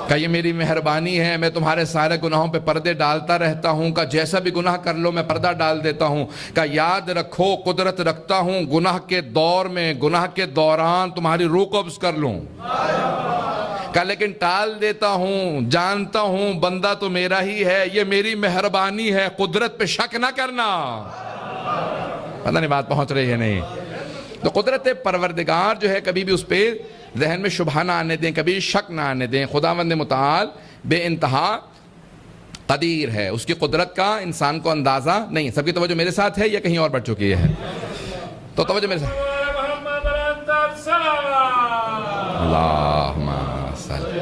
کہ یہ میری مہربانی ہے، میں تمہارے سارے گناہوں پہ پردے ڈالتا رہتا ہوں، کہ جیسا بھی گناہ کر لو میں پردہ ڈال دیتا ہوں، کہ یاد رکھو قدرت رکھتا ہوں گناہ کے دور میں، گناہ کے دوران تمہاری روح قبض کر لوں، کہ لیکن ٹال دیتا ہوں، جانتا ہوں بندہ تو میرا ہی ہے، یہ میری مہربانی ہے، قدرت پہ شک نہ کرنا۔ پتہ نہیں بات پہنچ رہی ہے نہیں؟ تو قدرت پروردگار جو ہے کبھی بھی اس پہ ذہن میں شبہ نہ آنے دیں، کبھی شک نہ آنے دیں۔ خداوند متعال بے انتہا قدیر ہے، اس کی قدرت کا انسان کو اندازہ نہیں۔ سب کی توجہ میرے ساتھ ہے یا کہیں اور بڑھ چکی ہے؟ تو توجہ میرے ساتھ۔ اللہم صلی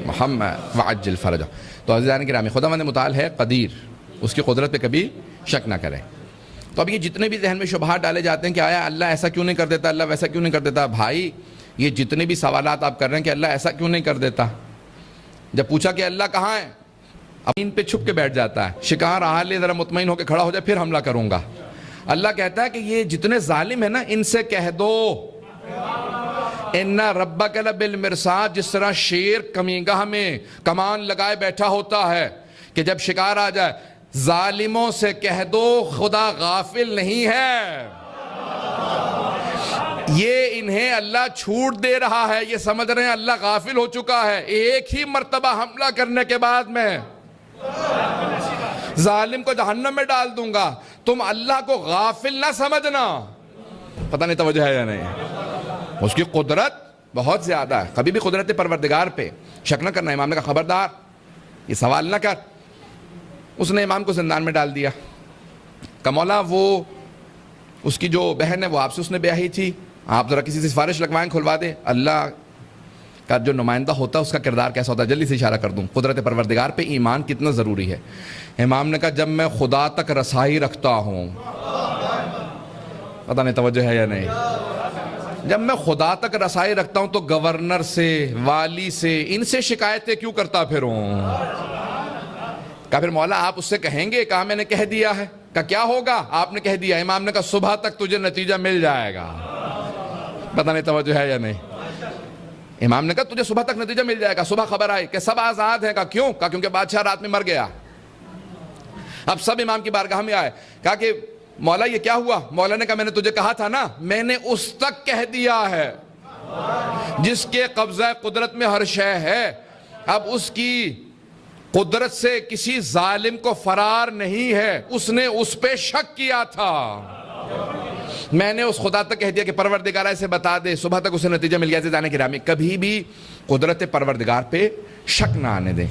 محمد وعجل فرجہ۔ تو عزیزان گرامی، خداوند متعال ہے قدیر، اس کی قدرت پہ کبھی شک نہ کریں۔ تو اب یہ جتنے بھی ذہن میں شبہات ڈالے جاتے ہیں کہ آیا اللہ ایسا کیوں نہیں کر دیتا، اللہ ویسا کیوں نہیں کر دیتا، بھائی یہ جتنے بھی سوالات آپ کر رہے ہیں کہ اللہ ایسا کیوں نہیں کر دیتا، جب پوچھا کہ اللہ کہاں ہے، امین پہ چھپ کے بیٹھ جاتا ہے، شکار حال ذرا مطمئن ہو کے کھڑا ہو جائے پھر حملہ کروں گا۔ اللہ کہتا ہے کہ یہ جتنے ظالم ہیں نا ان سے کہہ دو اِنَّ رَبَّكَ لَبِالْمِرْصَادِ، جس طرح شیر کمینگاہ میں کمان لگائے بیٹھا ہوتا ہے کہ جب شکار آ جائے، ظالموں سے کہہ دو خدا غافل نہیں ہے، یہ انہیں اللہ چھوٹ دے رہا ہے، یہ سمجھ رہے ہیں اللہ غافل ہو چکا ہے، ایک ہی مرتبہ حملہ کرنے کے بعد میں ظالم کو جہنم میں ڈال دوں گا، تم اللہ کو غافل نہ سمجھنا۔ پتہ نہیں توجہ ہے یا نہیں؟ اس کی قدرت بہت زیادہ ہے، کبھی بھی قدرت پروردگار پہ شک نہ کرنا۔ امام نے کہا خبردار یہ سوال نہ کر۔ اس نے امام کو زندان میں ڈال دیا کہ مولا وہ اس کی جو بہن ہے وہ آپ سے اس نے بیاہی تھی، آپ ذرا کسی سے سفارش لگوائیں کھلوا دیں۔ اللہ کا جو نمائندہ ہوتا ہے اس کا کردار کیسا ہوتا ہے، جلدی سے اشارہ کر دوں۔ قدرت پروردگار پہ ایمان کتنا ضروری ہے۔ امام نے کہا جب میں خدا تک رسائی رکھتا ہوں، پتہ نہیں توجہ ہے یا نہیں، جب میں خدا تک رسائی رکھتا ہوں تو گورنر سے، والی سے، ان سے شکایتیں کیوں کرتا پھروں؟ کہا پھر مولا آپ اس سے کہیں گے؟ کہا میں نے کہہ دیا ہے۔ کہا کیا ہوگا؟ آپ نے کہہ دیا۔ امام نے کہا صبح تک تجھے نتیجہ مل جائے گا۔ پتہ نہیں توجہ ہے یا نہیں؟ امام نے کہا تجھے صبح تک نتیجہ مل جائے گا۔ صبح خبر آئی کہ سب آزاد ہیں۔ کہا کیوں؟ کہا کیونکہ بادشاہ رات میں مر گیا۔ اب سب امام کی بارگاہ میں آئے، کہا کہ مولا یہ کیا ہوا؟ مولا نے کہا میں نے تجھے کہا تھا نا، میں نے اس تک کہہ دیا ہے جس کے قبضہ قدرت میں ہر شے ہے، اب اس کی قدرت سے کسی ظالم کو فرار نہیں ہے، اس نے اس پہ شک کیا تھا، میں نے اس خدا تک کہہ دیا کہ پروردگار ایسے بتا دے، صبح تک اسے نتیجہ مل گیا۔ عزیزان گرامی، کبھی بھی قدرت پروردگار پہ شک نہ آنے دیں۔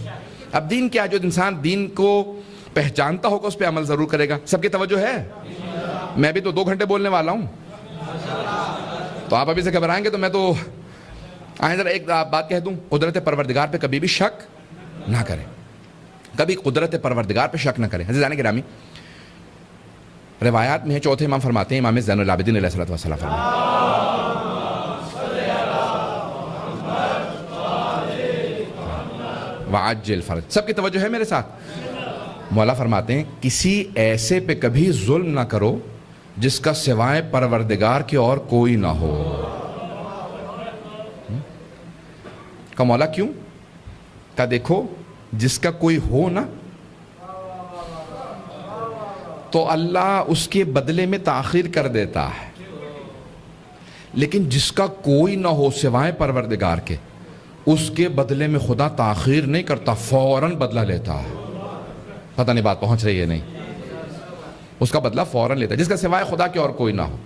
اب دین کیا، جو انسان دین کو پہچانتا ہوگا اس پہ عمل ضرور کرے گا۔ سب کی توجہ ہے؟ میں بھی تو 2 گھنٹے بولنے والا ہوں، تو آپ ابھی سے گھبرائیں گے تو میں تو آئیں ذرا ایک بات کہہ دوں، قدرت پروردگار پہ کبھی بھی شک نہ کریں، کبھی قدرت پروردگار پہ شک نہ کریں۔ عزیزان گرامی، روایات میں ہے، چوتھے امام فرماتے ہیں، امام زین العابدین علیہ الصلوۃ والسلام فرماتے ہیں وعجل فرج۔ سب کی توجہ ہے میرے ساتھ؟ مولا فرماتے ہیں کسی ایسے پہ کبھی ظلم نہ کرو جس کا سوائے پروردگار کے اور کوئی نہ ہو۔ کہ مولا کیوں؟ کہ دیکھو جس کا کوئی ہو نا تو اللہ اس کے بدلے میں تاخیر کر دیتا ہے، لیکن جس کا کوئی نہ ہو سوائے پروردگار کے، اس کے بدلے میں خدا تاخیر نہیں کرتا، فوراً بدلہ لیتا ہے۔ پتہ نہیں بات پہنچ رہی ہے نہیں؟ اس کا بدلہ فوراً لیتا ہے جس کا سوائے خدا کے اور کوئی نہ ہو۔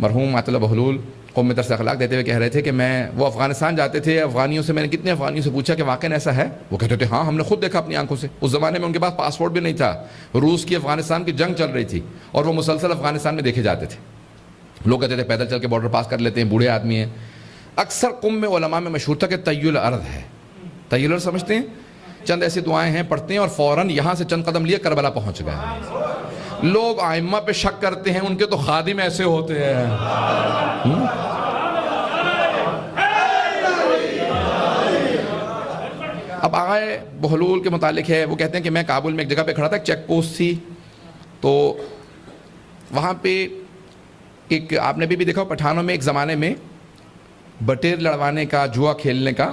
مرحوم عطیہ اللہ بہلول قوم میں درس اخلاق دیتے ہوئے کہہ رہے تھے کہ وہ افغانستان جاتے تھے، افغانیوں سے میں نے کتنے افغانیوں سے پوچھا کہ واقعی ایسا ہے؟ وہ کہتے تھے ہاں ہم نے خود دیکھا اپنی آنکھوں سے۔ اس زمانے میں ان کے پاس پاسپورٹ بھی نہیں تھا، روس کی افغانستان کی جنگ چل رہی تھی اور وہ مسلسل افغانستان میں دیکھے جاتے تھے۔ لوگ کہتے تھے پیدل چل کے بارڈر پاس کر لیتے ہیں، بوڑھے آدمی ہیں۔ اکثر قوم میں علماء میں مشہور تھا کہ طی الارض ہے، طی الارض سمجھتے ہیں؟ چند ایسی دعائیں ہیں پڑھتے ہیں اور فوراً یہاں سے چند قدم لیے کربلا پہنچ گئے۔ لوگ ائمہ پہ شک کرتے ہیں، ان کے تو خادم ایسے ہوتے ہیں۔ اب آغائے بہلول کے متعلق ہے، وہ کہتے ہیں کہ میں کابل میں ایک جگہ پہ کھڑا تھا، ایک چیک پوسٹ تھی، تو وہاں پہ ایک آپ نے بھی دیکھا پٹھانوں میں ایک زمانے میں بٹیر لڑوانے کا، جوا کھیلنے کا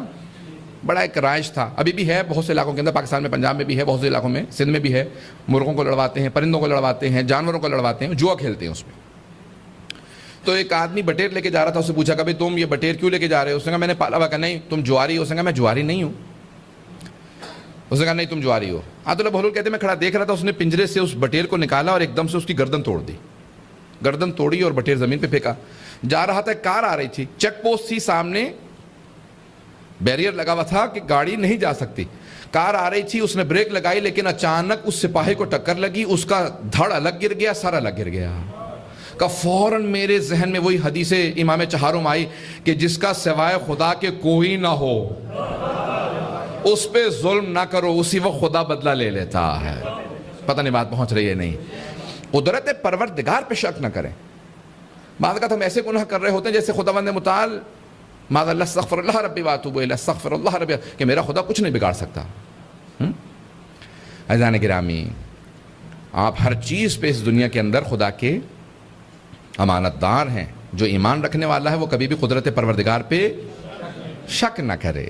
بڑا ایک رائج تھا. ابھی بھی ہے بہت سے علاقوں کے اندر، پاکستان میں پنجاب میں بھی ہے، بہت سے علاقوں میں، سندھ میں بھی ہے. مرغوں کو لڑواتے ہیں، پرندوں کو لڑواتے ہیں، جانوروں کو لڑواتے ہیں، جوا کھیلتے ہیں اس میں. تو ایک آدمی بٹیر لے کے جا رہا تھا، اس سے پوچھا کہ بھائی تم یہ بٹیر کیوں لے کے جا رہے ہو؟ اس نے کہا میں نے پالا ہوا. کہ نہیں تم جواری ہو؟ اس نے کہا میں جواری نہیں ہوں. اس نے کہا نہیں تم جواری ہو. عبداللہ بہلول کہتے ہیں میں کھڑا دیکھ رہا تھا، اس نے پنجرے سے اس بٹیر کو نکالا اور ایک دم سے اس کی گردن توڑ دی. گردن توڑی اور بٹیر زمین پہ پھینکا. جا رہا تھا، ایک کار آ رہی تھی، چیک پوسٹ تھی سامنے، بیریئر لگا ہوا تھا کہ گاڑی نہیں جا سکتی. کار آ رہی تھی، اس نے بریک لگائی، لیکن اچانک اس سپاہی کو ٹکر لگی، اس کا دھڑ الگ گر گیا، سر الگ گر گیا. کہ فوراً میرے ذہن میں وہی حدیث امام چہارم آئی کہ جس کا سوائے خدا کے کوئی نہ ہو اس پہ ظلم نہ کرو، اسی وقت خدا بدلہ لے لیتا ہے. پتہ نہیں بات پہنچ رہی ہے نہیں. قدرت پروردگار پہ شک نہ کریں. بعض اوقات ہم ایسے گناہ کر رہے ہوتے ہیں جیسے خداوند متعال ماذا اللہ استغفر اللہ ربی واتوب الیہ، استغفر اللہ ربی، کہ میرا خدا کچھ نہیں بگاڑ سکتا. عزیزان گرامی، آپ ہر چیز پہ اس دنیا کے اندر خدا کے امانت دار ہیں. جو ایمان رکھنے والا ہے وہ کبھی بھی قدرت پروردگار پہ شک نہ کرے.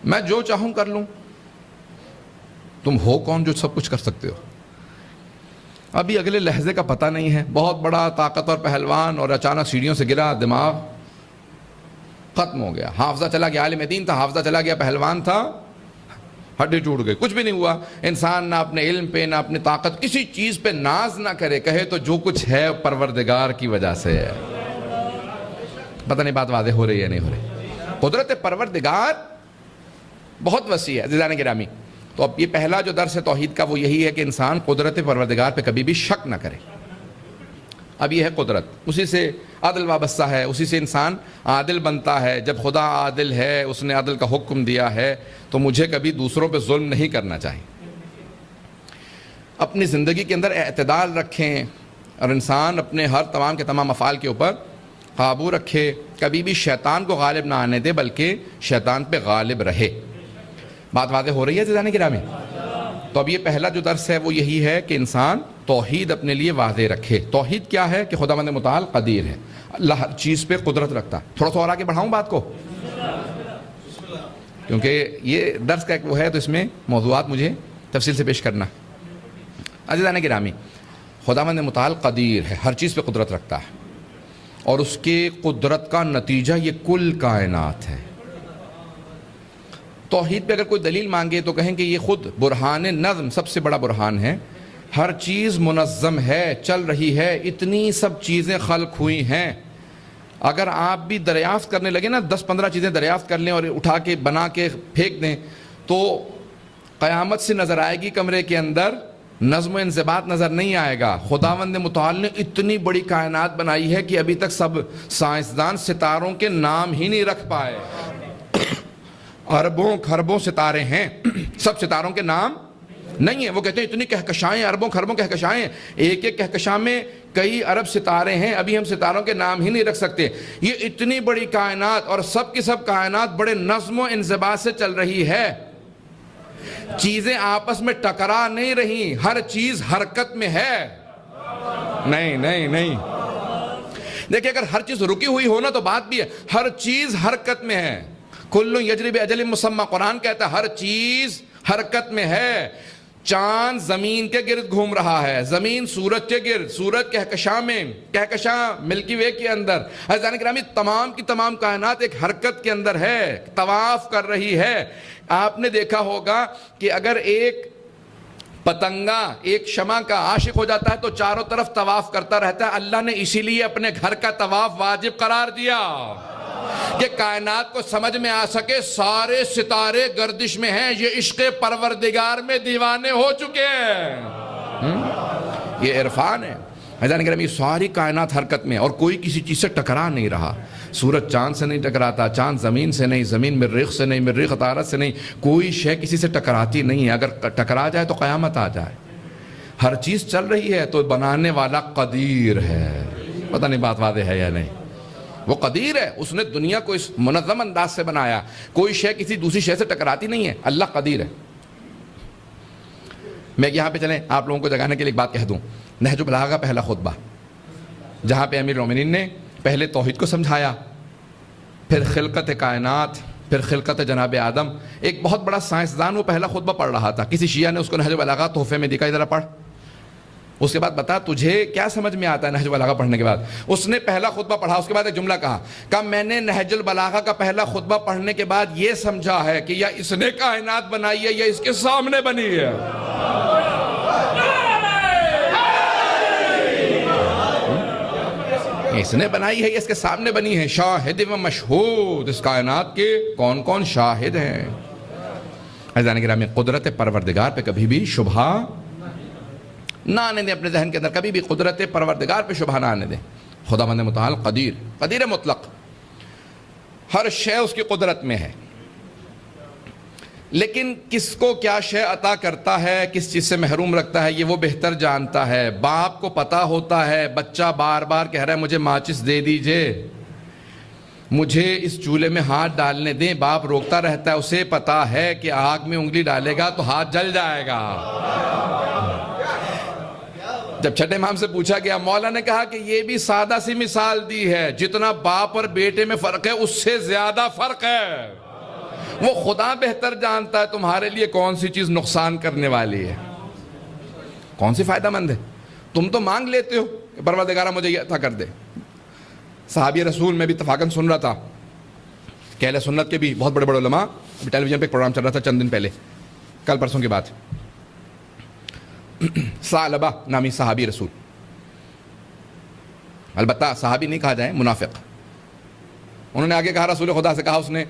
میں جو چاہوں کر لوں، تم ہو کون جو سب کچھ کر سکتے ہو؟ ابھی اگلے لہجے کا پتہ نہیں ہے. بہت بڑا طاقتور پہلوان اور اچانک سیڑھیوں سے گرا، دماغ ختم ہو گیا. حافظہ چلا گیا، عالم دین تھا، حافظہ چلا گیا، پہلوان تھا، ہڈی ٹوٹ گئی، کچھ بھی نہیں ہوا. انسان نہ اپنے علم پہ نہ اپنی طاقت، کسی چیز پہ ناز نہ کرے، کہے تو جو کچھ ہے پروردگار کی وجہ سے ہے. پتہ نہیں بات واضح ہو رہی ہے نہیں ہو رہی. قدرت پروردگار بہت وسیع ہے عزیزان گرامی. تو اب یہ پہلا جو درس ہے توحید کا وہ یہی ہے کہ انسان قدرت پروردگار پہ کبھی بھی شک نہ کرے. اب یہ ہے قدرت، اسی سے عدل وابستہ ہے، اسی سے انسان عادل بنتا ہے. جب خدا عادل ہے، اس نے عدل کا حکم دیا ہے، تو مجھے کبھی دوسروں پہ ظلم نہیں کرنا چاہیے. اپنی زندگی کے اندر اعتدال رکھیں اور انسان اپنے ہر تمام کے تمام افعال کے اوپر قابو رکھے. کبھی بھی شیطان کو غالب نہ آنے دے بلکہ شیطان پہ غالب رہے. بات واضح ہو رہی ہے عزیزان گرامی؟ تو اب یہ پہلا جو درس ہے وہ یہی ہے کہ انسان توحید اپنے لیے واضح رکھے. توحید کیا ہے؟ کہ خداوند متعال قدیر ہے، اللہ ہر چیز پہ قدرت رکھتا. تھوڑا سا اور آگے بڑھاؤں بات کو، کیونکہ یہ درس کا ایک وہ ہے تو اس میں موضوعات مجھے تفصیل سے پیش کرنا. عزیزان گرامی، خداوند متعال قدیر ہے، ہر چیز پہ قدرت رکھتا ہے، اور اس کے قدرت کا نتیجہ یہ کل کائنات ہے. توحید پہ اگر کوئی دلیل مانگے تو کہیں کہ یہ خود برہان نظم سب سے بڑا برہان ہے. ہر چیز منظم ہے، چل رہی ہے، اتنی سب چیزیں خلق ہوئی ہیں. اگر آپ بھی دریافت کرنے لگے نا، 10-15 چیزیں دریافت کر لیں اور اٹھا کے بنا کے پھینک دیں، تو قیامت سے نظر آئے گی کمرے کے اندر نظم و انضباط نظر نہیں آئے گا. خداوند متعال نے اتنی بڑی کائنات بنائی ہے کہ ابھی تک سب سائنسدان ستاروں کے نام ہی نہیں رکھ پائے. اربوں خربوں ستارے ہیں، سب ستاروں کے نام نہیں ہیں. وہ کہتے ہیں اتنی کہکشائیں، اربوں خربوں کہکشائیں، ایک ایک کہکشاں میں کئی ارب ستارے ہیں، ابھی ہم ستاروں کے نام ہی نہیں رکھ سکتے. یہ اتنی بڑی کائنات اور سب کی سب کائنات بڑے نظم و انضباط سے چل رہی ہے. چیزیں آپس میں ٹکرا نہیں رہی، ہر چیز حرکت میں ہے. نہیں دیکھیں، اگر ہر چیز رکی ہوئی ہو نا تو بات بھی ہے، ہر چیز حرکت میں ہے. کل یجری باجل مسمى، قرآن کہتا ہے ہر چیز حرکت میں ہے. چاند زمین کے گرد گھوم رہا ہے، زمین سورج کے گرد، سورج کہکشاں میں، کہکشاں ملکی وے کے اندر. عزیزان گرامی، تمام کی تمام کائنات ایک حرکت کے اندر ہے، طواف کر رہی ہے. آپ نے دیکھا ہوگا کہ اگر ایک پتنگا ایک شمع کا عاشق ہو جاتا ہے تو چاروں طرف طواف کرتا رہتا ہے. اللہ نے اسی لیے اپنے گھر کا طواف واجب قرار دیا کہ کائنات کو سمجھ میں آ سکے سارے ستارے گردش میں ہیں. یہ عشق پروردگار میں دیوانے ہو چکے ہیں. یہ عرفان ہے. عزیزان گرامی، ساری کائنات حرکت میں، اور کوئی کسی چیز سے ٹکرا نہیں رہا. سورج چاند سے نہیں ٹکراتا، چاند زمین سے نہیں، زمین مریخ سے نہیں، مریخ عطارد سے نہیں. کوئی شے کسی سے ٹکراتی نہیں ہے. اگر ٹکرا جائے تو قیامت آ جائے. ہر چیز چل رہی ہے تو بنانے والا قدیر ہے. پتہ نہیں بات واضح ہے یا نہیں؟ وہ قدیر ہے، اس نے دنیا کو اس منظم انداز سے بنایا. کوئی شے کسی دوسری شے سے ٹکراتی نہیں ہے. اللہ قدیر ہے. میں یہاں پہ چلیں آپ لوگوں کو جگانے کے لیے ایک بات کہہ دوں. نہج البلاغہ کا پہلا خطبہ، جہاں پہ امیر المومنین نے پہلے توحید کو سمجھایا، پھر خلقت کائنات، پھر خلقت جناب آدم. ایک بہت بڑا سائنسدان وہ پہلا خطبہ پڑھ رہا تھا، کسی شیعہ نے اس کو نہج البلاغہ تحفے میں دکھائی، ذرا پڑھ. اس کے بعد بتا تجھے کیا سمجھ میں آتا ہے نہج البلاغہ پڑھنے کے بعد. اس نے پہلا خطبہ پڑھا، اس کے بعد ایک جملہ کہا میں نے نہج البلاغہ کا پہلا خطبہ پڑھنے کے بعد یہ سمجھا ہے کہ یا اس نے کائنات بنائی ہے یا اس کے سامنے بنی ہے. اس نے بنائی ہے یا اس کے سامنے بنی ہے. شاہد و مشہود، اس کائنات کے کون کون شاہد ہیں. عزیزان گرامی، قدرت پروردگار پہ کبھی بھی شبہ نہ آنے دیں. اپنے ذہن کے اندر کبھی بھی قدرت پروردگار پہ شبہ نہ آنے دیں. خداوند متعال قدیر مطلق، ہر شے اس کی قدرت میں ہے. لیکن کس کو کیا شے عطا کرتا ہے، کس چیز سے محروم رکھتا ہے، یہ وہ بہتر جانتا ہے. باپ کو پتا ہوتا ہے، بچہ بار بار کہہ رہا ہے مجھے ماچس دے دیجئے، مجھے اس چولہے میں ہاتھ ڈالنے دیں. باپ روکتا رہتا ہے، اسے پتا ہے کہ آگ میں انگلی ڈالے گا تو ہاتھ جل جائے گا. جب چھٹے امام سے پوچھا گیا، مولا نے کہا کہ یہ بھی سادہ سی مثال دی ہے، جتنا باپ اور بیٹے میں فرق ہے اس سے زیادہ فرق ہے. وہ خدا بہتر جانتا ہے تمہارے لیے کون سی چیز نقصان کرنے والی ہے، کون سی فائدہ مند ہے. تم تو مانگ لیتے ہو کہ پروردگارہ مجھے یہ عطا کر دے. صحابی رسول میں بھی اتفاقاً سن رہا تھا کہ اہل سنت کے بھی بہت بڑے بڑے علماء، ٹیلی ویژن پہ ایک پروگرام چل رہا تھا چند دن پہلے، کل پرسوں کی بات. ثعلبہ نامی صحابی رسول، البتہ صحابی نہیں کہا جائے، منافق. انہوں نے آگے کہا، رسول خدا سے کہا اس نے،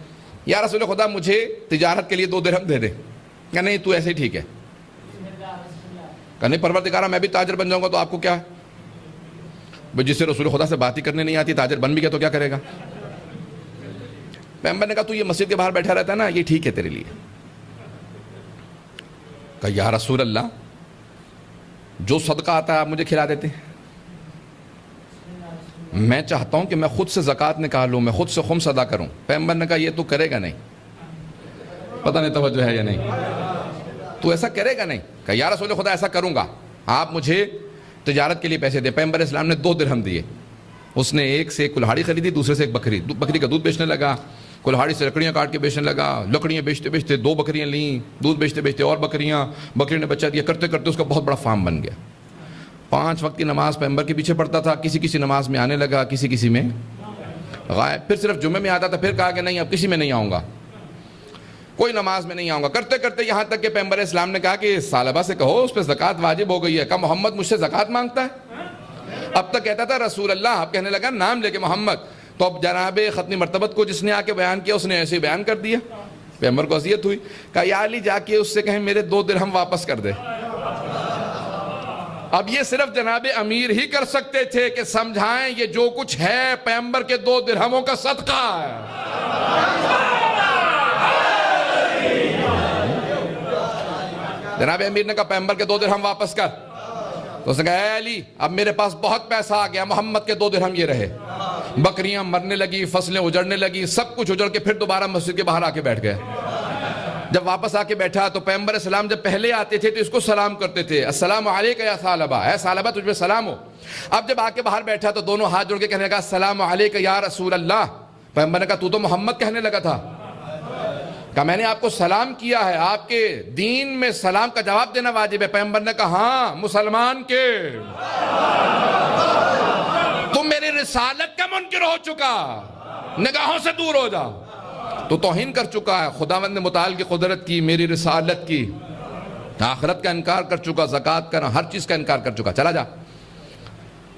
یا رسول خدا مجھے تجارت کے لیے 2 درہم دے دے. کہ نہیں تو ایسے ہی ٹھیک ہے. کہ نہیں پروردگارہ میں بھی تاجر بن جاؤں گا تو آپ کو کیا ہے. جس سے رسول خدا سے بات ہی کرنے نہیں آتی، تاجر بن بھی گیا تو کیا کرے گا. پیغمبر نے کہا تو یہ مسجد کے باہر بیٹھا رہتا ہے نا، یہ ٹھیک ہے تیرے لیے. کہ یا رسول اللہ جو صدقہ آتا ہے آپ مجھے کھلا دیتے ہیں. میں چاہتا ہوں کہ میں خود سے زکوٰۃ نکالوں، میں خود سے خمس ادا کروں. پیغمبر نے کہا یہ تو کرے گا نہیں. پتہ نہیں توجہ ہے یا نہیں. تو ایسا کرے گا نہیں. کہ یا رسول خدا ایسا کروں گا، آپ مجھے تجارت کے لیے پیسے دیں. پیغمبر اسلام نے 2 درہم دیے. اس نے ایک سے ایک کلہاڑی خریدی، دوسرے سے ایک بکری. بکری کا دودھ بیچنے لگا، کلہاڑی سے لکڑیاں کاٹ کے بیچنے لگا. لکڑیاں بیچتے بیچتے 2 بکریاں لیں، دودھ بیچتے بیچتے اور بکریاں، بکری نے بچہ دیا. کرتے کرتے اس کا بہت بڑا فارم بن گیا. 5 وقت کی نماز پیغمبر کے پیچھے پڑھتا تھا. کسی کسی نماز میں آنے لگا، کسی کسی میں غائب. پھر صرف جمعے میں آتا تھا. پھر کہا کہ نہیں اب کسی میں نہیں آؤں گا، کوئی نماز میں نہیں آؤں گا. کرتے کرتے یہاں تک کہ پیغمبر اسلام نے کہا کہ ثعلبہ سے کہو اس پہ زکوٰۃ واجب ہو گئی ہے. کہا محمد مجھ سے زکوٰۃ مانگتا ہے. اب تک کہتا تھا رسول اللہ، اب کہنے لگا نام لے کے محمد. تو اب جناب ختنی مرتبت کو جس نے آ کے بیان کیا اس نے ایسے ہی بیان کر دیا. پیغمبر کو اذیت ہوئی. کہا یا علی جا کے اس سے کہیں میرے 2 درہم واپس کر دے. اب یہ صرف جناب امیر ہی کر سکتے تھے کہ سمجھائیں یہ جو کچھ ہے پیغمبر کے 2 درہموں کا صدقہ ہے. جناب امیر نے کہا پیغمبر کے 2 درہم واپس کر. تو اس نے کہا اے علی اب میرے پاس بہت پیسہ آ گیا، محمد کے 2 درہم یہ رہے. بکریاں مرنے لگی، فصلیں اجڑنے لگی، سب کچھ اجڑ کے پھر دوبارہ مسجد کے باہر آ کے بیٹھ گئے. جب واپس آ کے بیٹھا تو پیغمبر اسلام جب پہلے آتے تھے تو اس کو سلام کرتے تھے، السلام علیکہ یا ثعلبہ، اے ثعلبہ تجھ پہ سلام ہو. اب جب آ کے باہر بیٹھا تو دونوں ہاتھ جوڑ کے کہنے لگا السلام علیکہ یا رسول اللہ. پیغمبر نے کہا تو محمد کہنے لگا تھا. کہا میں نے آپ کو سلام کیا ہے، آپ کے دین میں سلام کا جواب دینا واجب ہے. پیغمبر نے کہا ہاں مسلمان کے تم میری رسالت کا منکر ہو چکا، نگاہوں سے دور ہو جا. تو توہین کر چکا ہے خداوند متعال کی قدرت کی، میری رسالت کی، آخرت کا انکار کر چکا، زکوٰۃ کا، ہر چیز کا انکار کر چکا. چلا جا.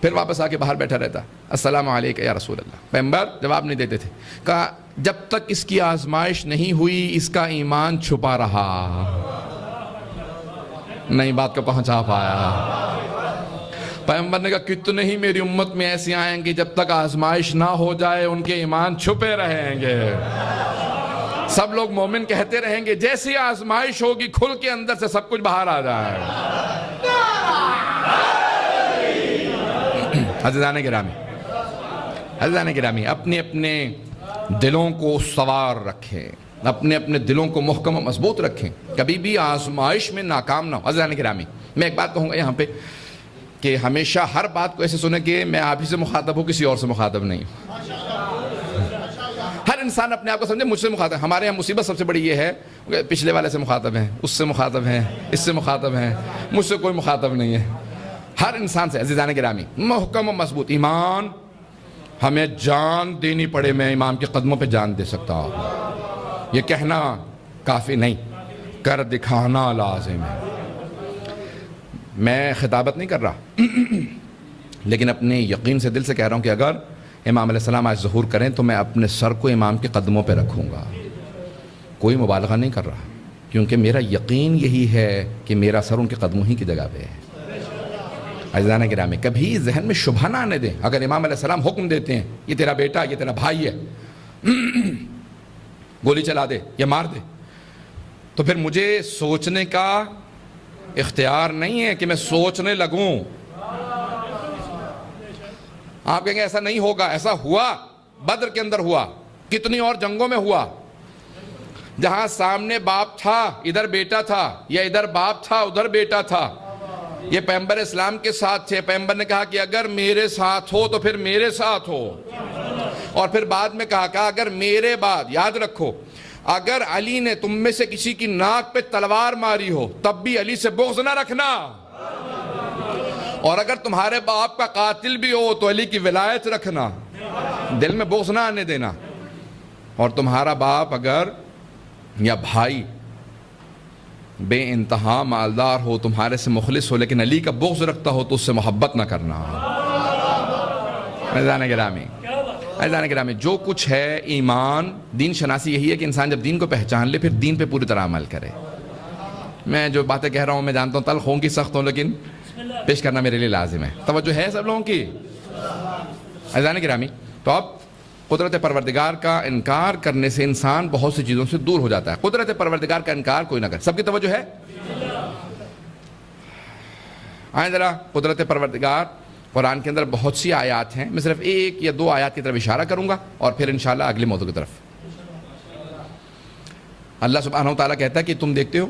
پھر واپس آ کے باہر بیٹھا رہتا السلام علیکہ یا رسول اللہ. پیغمبر جواب نہیں دیتے تھے. کہا جب تک اس کی آزمائش نہیں ہوئی اس کا ایمان چھپا رہا. نہیں بات کو پہنچا پایا. پیغمبر نے کہا کتنے ہی میری امت میں ایسے آئیں گے جب تک آزمائش نہ ہو جائے ان کے ایمان چھپے رہیں گے. سب لوگ مومن کہتے رہیں گے، جیسی آزمائش ہوگی کھل کے اندر سے سب کچھ باہر آ جائے. عزیزان گرامی اپنے اپنے دلوں کو سوار رکھیں، اپنے اپنے دلوں کو محکم و مضبوط رکھیں، کبھی بھی آزمائش میں ناکام نہ ہو. عزیزان گرامی میں ایک بات کہوں گا یہاں پہ کہ ہمیشہ ہر بات کو ایسے سنیں کہ میں آپ ہی سے مخاطب ہوں، کسی اور سے مخاطب نہیں ہوں. ہر انسان اپنے آپ کو سمجھے مجھ سے مخاطب. ہمارے یہاں مصیبت سب سے بڑی یہ ہے کہ پچھلے والے سے مخاطب ہیں, اس سے مخاطب ہیں, اس سے مخاطب ہیں, مجھ سے کوئی مخاطب نہیں ہے. ہر انسان سے. عزیزان گرامی, محکم و مضبوط ایمان, ہمیں جان دینی پڑے میں امام کے قدموں پہ جان دے سکتا ہوں, یہ کہنا کافی نہیں, کر دکھانا لازم ہے. میں خطابت نہیں کر رہا لیکن اپنے یقین سے دل سے کہہ رہا ہوں کہ اگر امام علیہ السلام آج ظہور کریں تو میں اپنے سر کو امام کے قدموں پہ رکھوں گا. کوئی مبالغہ نہیں کر رہا, کیونکہ میرا یقین یہی ہے کہ میرا سر ان کے قدموں ہی کی جگہ پہ ہے. عزیزان گرامی, کبھی ذہن میں شبہ نہ آنے دیں. اگر امام علیہ السلام حکم دیتے ہیں یہ تیرا بیٹا, یہ تیرا بھائی ہے, گولی چلا دے یا مار دے, تو پھر مجھے سوچنے کا اختیار نہیں ہے کہ میں سوچنے لگوں. آپ کہیں گے ایسا نہیں ہوگا. ایسا ہوا, بدر کے اندر ہوا, کتنی اور جنگوں میں ہوا, جہاں سامنے باپ تھا ادھر بیٹا تھا, یا ادھر باپ تھا ادھر بیٹا تھا. یہ پیغمبر اسلام کے ساتھ تھے. پیغمبر نے کہا کہ اگر میرے ساتھ ہو تو پھر میرے ساتھ ہو, اور پھر بعد میں کہا کہ اگر میرے بعد, یاد رکھو, اگر علی نے تم میں سے کسی کی ناک پہ تلوار ماری ہو تب بھی علی سے بغض نہ رکھنا, اور اگر تمہارے باپ کا قاتل بھی ہو تو علی کی ولایت رکھنا, دل میں بغض نہ آنے دینا. اور تمہارا باپ اگر یا بھائی بے انتہا مالدار ہو, تمہارے سے مخلص ہو, لیکن علی کا بغض رکھتا ہو تو اس سے محبت نہ کرنا. عزیزان گرامی, جو کچھ ہے ایمان, دین شناسی یہی ہے کہ انسان جب دین کو پہچان لے پھر دین پہ پوری طرح عمل کرے. میں جو باتیں کہہ رہا ہوں میں جانتا ہوں تلخ ہوں گی, سخت ہوں, لیکن پیش کرنا میرے لیے لازم ہے. توجہ ہے سب لوگوں کی؟ عزیزان گرامی, تو اب قدرت پروردگار کا انکار کرنے سے انسان بہت سی چیزوں سے دور ہو جاتا ہے. قدرت پروردگار کا انکار کوئی نہ کرے. سب کی توجہ ہے؟ آئیں ذرا, قدرت پروردگار قرآن کے اندر بہت سی آیات ہیں. میں صرف ایک یا دو آیات کی طرف اشارہ کروں گا اور پھر انشاءاللہ اگلے موضوع کی طرف. اللہ سبحانہ و تعالیٰ کہتا ہے کہ تم دیکھتے ہو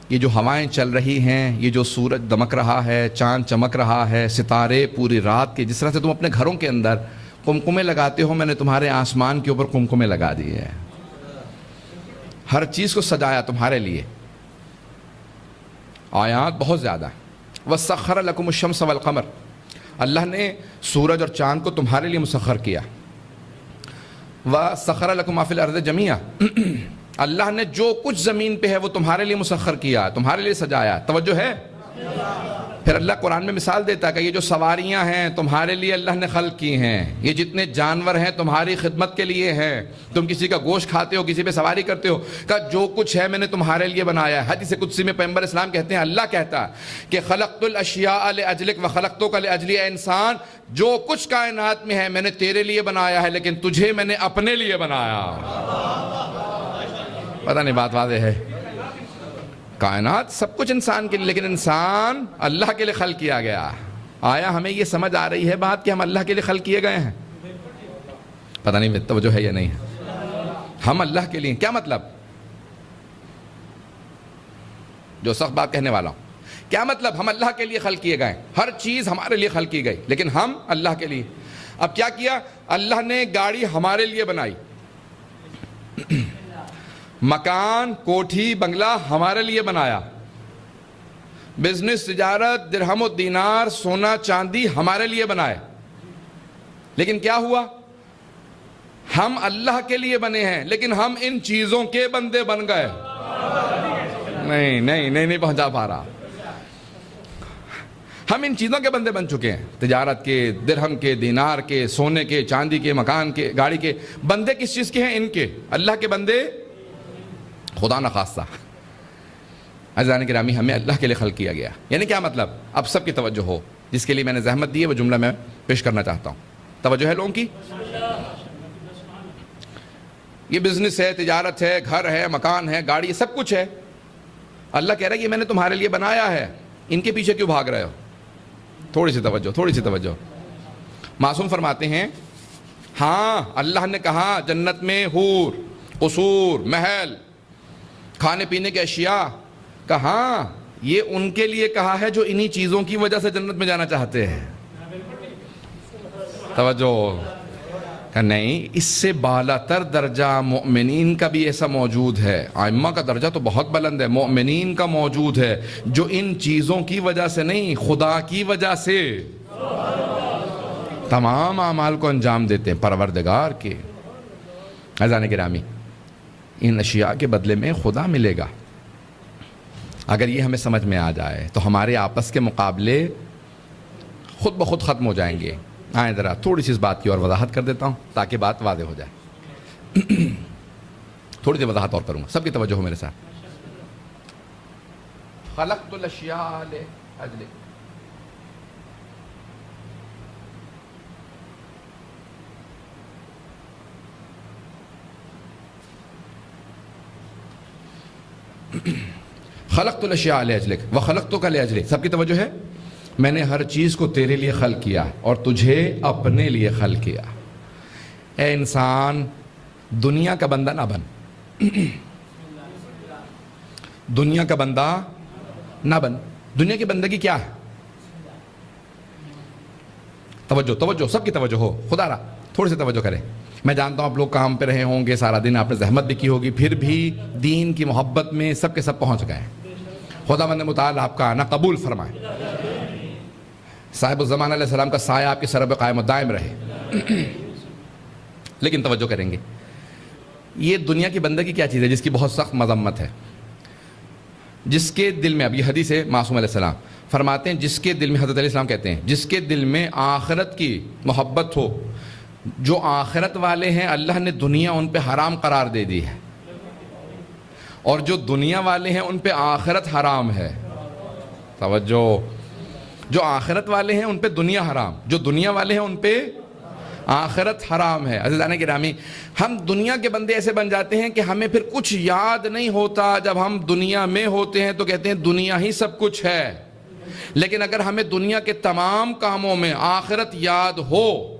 یہ جو ہوائیں چل رہی ہیں, یہ جو سورج دمک رہا ہے, چاند چمک رہا ہے, ستارے پوری رات کے, جس طرح سے تم اپنے گھروں کے اندر قمقمے لگاتے ہو, میں نے تمہارے آسمان کے اوپر قمقمے لگا دیے ہیں. ہر چیز کو سجایا تمہارے لیے. آیات بہت زیادہ ہیں. وَسَخَّرَ لَكُمُ الشَّمْسَ وَالْقَمَرَ, اللہ نے سورج اور چاند کو تمہارے لیے مسخر کیا. وَسَخَّرَ لَكُمْ مَا فِي الْأَرْضِ جَمِيعًا, اللہ نے جو کچھ زمین پہ ہے وہ تمہارے لیے مسخر کیا, تمہارے لیے سجایا. توجہ ہے؟ پھر اللہ قرآن میں مثال دیتا ہے کہ یہ جو سواریاں ہیں تمہارے لیے اللہ نے خلق کی ہیں, یہ جتنے جانور ہیں تمہاری خدمت کے لیے ہیں. تم کسی کا گوشت کھاتے ہو, کسی پہ سواری کرتے ہو, کہ جو کچھ ہے میں نے تمہارے لیے بنایا ہے. حدیث قدسی میں پیغمبر اسلام کہتے ہیں, اللہ کہتا ہے کہ خلقت الاشیاء لأجلک وخلقتک لأجلی, اے انسان جو کچھ کائنات میں ہے میں نے تیرے لیے بنایا ہے, لیکن تجھے میں نے اپنے لیے بنایا. پتہ نہیں بات واضح ہے؟ کائنات سب کچھ انسان کے لیے, لیکن انسان اللہ کے لیے خلق کیا گیا. آیا ہمیں یہ سمجھ آ رہی ہے بات کہ ہم اللہ کے لیے خلق کیے گئے ہیں؟ پتہ نہیں توجہ ہے یا نہیں ہے. ہم اللہ کے لیے, کیا مطلب؟ جو سخت بات کہنے والا ہوں, کیا مطلب ہم اللہ کے لیے خلق کیے گئے؟ ہر چیز ہمارے لیے خلق کی گئی, لیکن ہم اللہ کے لیے. اب کیا کیا اللہ نے؟ گاڑی ہمارے لیے بنائی, مکان کوٹھی بنگلہ ہمارے لیے بنایا, بزنس تجارت درہم و دینار سونا چاندی ہمارے لیے بنائے. لیکن کیا ہوا؟ ہم اللہ کے لیے بنے ہیں لیکن ہم ان چیزوں کے بندے بن گئے. نہیں پہنچا پا رہا. ہم ان چیزوں کے بندے بن چکے ہیں, تجارت کے, درہم کے, دینار کے, سونے کے, چاندی کے, مکان کے, گاڑی کے. بندے کس چیز کے ہیں؟ ان کے. اللہ کے بندے خدا نخواستہ. عزیزان گرامی, ہمیں اللہ کے لیے خلق کیا گیا. یعنی کیا مطلب؟ اب سب کی توجہ ہو, جس کے لیے میں نے زحمت دی ہے وہ جملہ میں پیش کرنا چاہتا ہوں. توجہ ہے لوگوں کی؟ یہ بزنس ہے, تجارت ہے, گھر ہے, مکان ہے, گاڑی ہے, سب کچھ ہے. اللہ کہہ رہا ہے کہ میں نے تمہارے لیے بنایا ہے, ان کے پیچھے کیوں بھاگ رہے ہو؟ تھوڑی سی توجہ. معصوم فرماتے ہیں, ہاں اللہ نے کہا جنت میں حور, قصور, محل, کھانے پینے کے اشیاء, کہاں یہ ان کے لیے کہا ہے جو انہی چیزوں کی وجہ سے جنت میں جانا چاہتے ہیں. توجہ. کہ نہیں، اس سے بالا تر درجہ مؤمنین کا بھی ایسا موجود ہے. ائمہ کا درجہ تو بہت بلند ہے، مؤمنین کا موجود ہے جو ان چیزوں کی وجہ سے نہیں، خدا کی وجہ سے تمام اعمال کو انجام دیتے ہیں پروردگار کے. عزیزان گرامی، ان اشیاء کے بدلے میں خدا ملے گا. اگر یہ ہمیں سمجھ میں آ جائے تو ہمارے آپس کے مقابلے خود بخود ختم ہو جائیں گے. آئیں ذرا تھوڑی سی اس بات کی اور وضاحت کر دیتا ہوں تاکہ بات واضح ہو جائے. تھوڑی سی وضاحت اور کروں گا، سب کی توجہ ہو میرے ساتھ. خلقت الاشیاء لاجلک، خلقت الاشیاء لاجلک وخلقتک لاجلی. سب کی توجہ ہے؟ میں نے ہر چیز کو تیرے لیے خلق کیا اور تجھے اپنے لیے خلق کیا. اے انسان، دنیا کا بندہ نہ بن. دنیا کا بندہ نہ بن. دنیا کی بندگی کیا ہے؟ توجہ توجہ، سب کی توجہ ہو. خدا را تھوڑی سی توجہ کریں. میں جانتا ہوں آپ لوگ کام پہ رہے ہوں گے سارا دن، آپ نے زحمت بھی کی ہوگی، پھر بھی دین کی محبت میں سب کے سب پہنچ گئے. خدا مند متعال آپ کا آنا قبول فرمائے. صاحب الزمان علیہ السلام کا سایہ آپ کے سر پہ قائم و دائم رہے. لیکن توجہ کریں گے، یہ دنیا کی بندگی کیا چیز ہے جس کی بہت سخت مذمت ہے؟ جس کے دل میں، اب یہ حدیث ہے معصوم علیہ السلام فرماتے ہیں، جس کے دل میں، حضرت علیہ السلام کہتے ہیں، جس کے دل میں آخرت کی محبت ہو، جو آخرت والے ہیں اللہ نے دنیا ان پہ حرام قرار دے دی ہے، اور جو دنیا والے ہیں ان پہ آخرت حرام ہے. توجہ، جو آخرت والے ہیں ان پہ دنیا حرام، جو دنیا والے ہیں ان پہ آخرت حرام ہے. عزیزان گرامی، ہم دنیا کے بندے ایسے بن جاتے ہیں کہ ہمیں پھر کچھ یاد نہیں ہوتا. جب ہم دنیا میں ہوتے ہیں تو کہتے ہیں دنیا ہی سب کچھ ہے. لیکن اگر ہمیں دنیا کے تمام کاموں میں آخرت یاد ہو،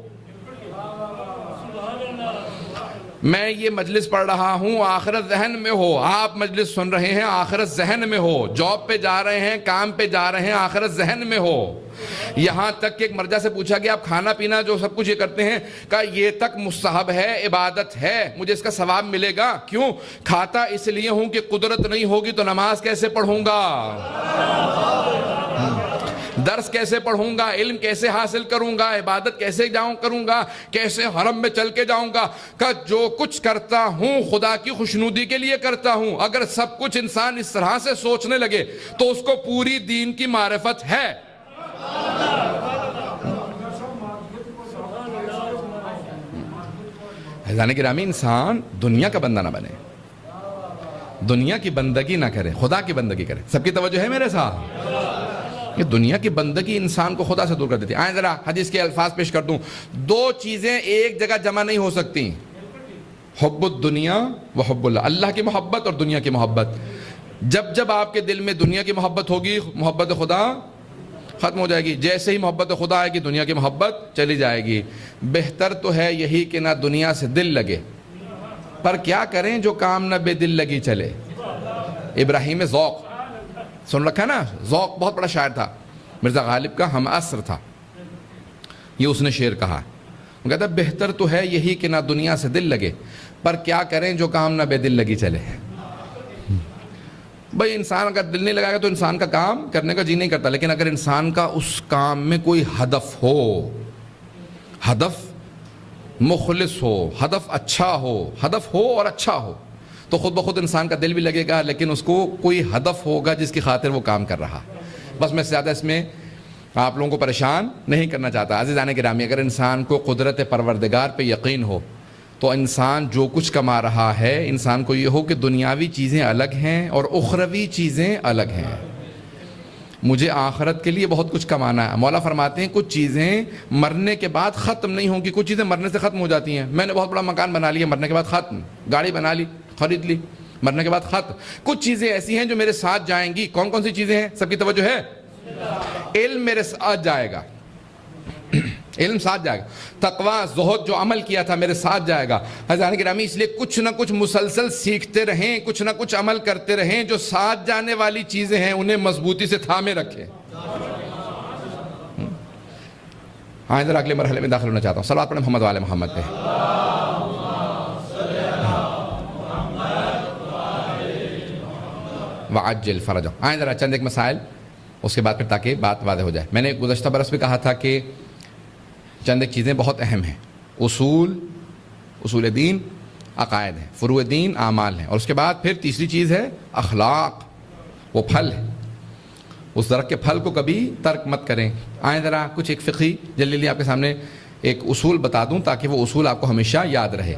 میں یہ مجلس پڑھ رہا ہوں آخرت ذہن میں ہو، آپ مجلس سن رہے ہیں آخرت ذہن میں ہو، جاب پہ جا رہے ہیں، کام پہ جا رہے ہیں، آخرت ذہن میں ہو. یہاں تک کہ ایک مرجع سے پوچھا گیا آپ کھانا پینا جو سب کچھ یہ کرتے ہیں، کہا یہ تک مستحب ہے، عبادت ہے، مجھے اس کا ثواب ملے گا. کیوں؟ کھاتا اس لیے ہوں کہ قدرت نہیں ہوگی تو نماز کیسے پڑھوں گا، درس کیسے پڑھوں گا، علم کیسے حاصل کروں گا، عبادت کیسے کروں گا، کیسے حرم میں چل کے جاؤں گا. کہ جو کچھ کرتا ہوں خدا کی خوشنودی کے لیے کرتا ہوں. اگر سب کچھ انسان اس طرح سے سوچنے لگے تو اس کو پوری دین کی معرفت ہے. عزیزان گرامی، انسان دنیا کا بندہ نہ بنے، دنیا کی بندگی نہ کرے، خدا کی بندگی کرے. سب کی توجہ ہے میرے ساتھ؟ کہ دنیا کی بندگی انسان کو خدا سے دور کر دیتی ہے. آئیں ذرا حدیث کے الفاظ پیش کر دوں. دو چیزیں ایک جگہ جمع نہیں ہو سکتی، حب الدنیا و حب اللہ. اللہ کی محبت اور دنیا کی محبت. جب جب آپ کے دل میں دنیا کی محبت ہوگی، محبت خدا ختم ہو جائے گی. جیسے ہی محبت خدا آئے گی دنیا کی محبت چلی جائے گی. بہتر تو ہے یہی کہ نہ دنیا سے دل لگے، پر کیا کریں جو کام نہ بے دل لگی چلے. ابراہیم ذوق سن رکھا نا، ذوق بہت بڑا شاعر تھا، مرزا غالب کا ہم عصر تھا. یہ اس نے شعر کہا، وہ کہتا بہتر تو ہے یہی کہ نہ دنیا سے دل لگے، پر کیا کریں جو کام نہ بے دل لگی چلے. بھئی انسان اگر دل نہیں لگائے گا تو انسان کا کام کرنے کا جی نہیں کرتا. لیکن اگر انسان کا اس کام میں کوئی ہدف ہو، ہدف مخلص ہو، ہدف اچھا ہو، ہدف ہو اور اچھا ہو، تو خود بخود انسان کا دل بھی لگے گا. لیکن اس کو کوئی ہدف ہوگا جس کی خاطر وہ کام کر رہا. بس میں زیادہ اس میں آپ لوگوں کو پریشان نہیں کرنا چاہتا. عزیزان گرامی، اگر انسان کو قدرت پروردگار پہ یقین ہو تو انسان جو کچھ کما رہا ہے، انسان کو یہ ہو کہ دنیاوی چیزیں الگ ہیں اور اخروی چیزیں الگ ہیں. مجھے آخرت کے لیے بہت کچھ کمانا ہے. مولا فرماتے ہیں کچھ چیزیں مرنے کے بعد ختم نہیں ہوں گی، کچھ چیزیں مرنے سے ختم ہو جاتی ہیں. میں نے بہت بڑا مکان بنا لیا، مرنے کے بعد ختم. گاڑی بنا لی، خرید لی، مرنے کے بعد ختم. کچھ چیزیں ایسی ہیں جو میرے ساتھ جائیں گی. کون کون سی چیزیں ہیں؟ سب کی توجہ ہے. علم میرے ساتھ جائے گا، علم ساتھ جائے گا. تقوی، زہد، جو عمل کیا تھا میرے ساتھ جائے گا. عزیزان گرامی، اس لیے کچھ نہ کچھ مسلسل سیکھتے رہیں، کچھ نہ کچھ عمل کرتے رہیں. جو ساتھ جانے والی چیزیں ہیں انہیں مضبوطی سے تھامے رکھیں. آئیں ذرا اگلے مرحلے میں داخل ہونا چاہتا ہوں. صلوات پڑھیں محمد والے محمد پہ. وعجل فرجہ. آئیں ذرا چند ایک مسائل اس کے بعد پھر تاکہ بات واضح ہو جائے. میں نے گزشتہ برس بھی کہا تھا کہ چند ایک چیزیں بہت اہم ہیں. اصول دین عقائد ہیں، فروع دین اعمال ہیں، اور اس کے بعد پھر تیسری چیز ہے اخلاق، وہ پھل ہے. اس درخت کے پھل کو کبھی ترک مت کریں. آئیں ذرا کچھ ایک فقہی جلیلی آپ کے سامنے ایک اصول بتا دوں تاکہ وہ اصول آپ کو ہمیشہ یاد رہے.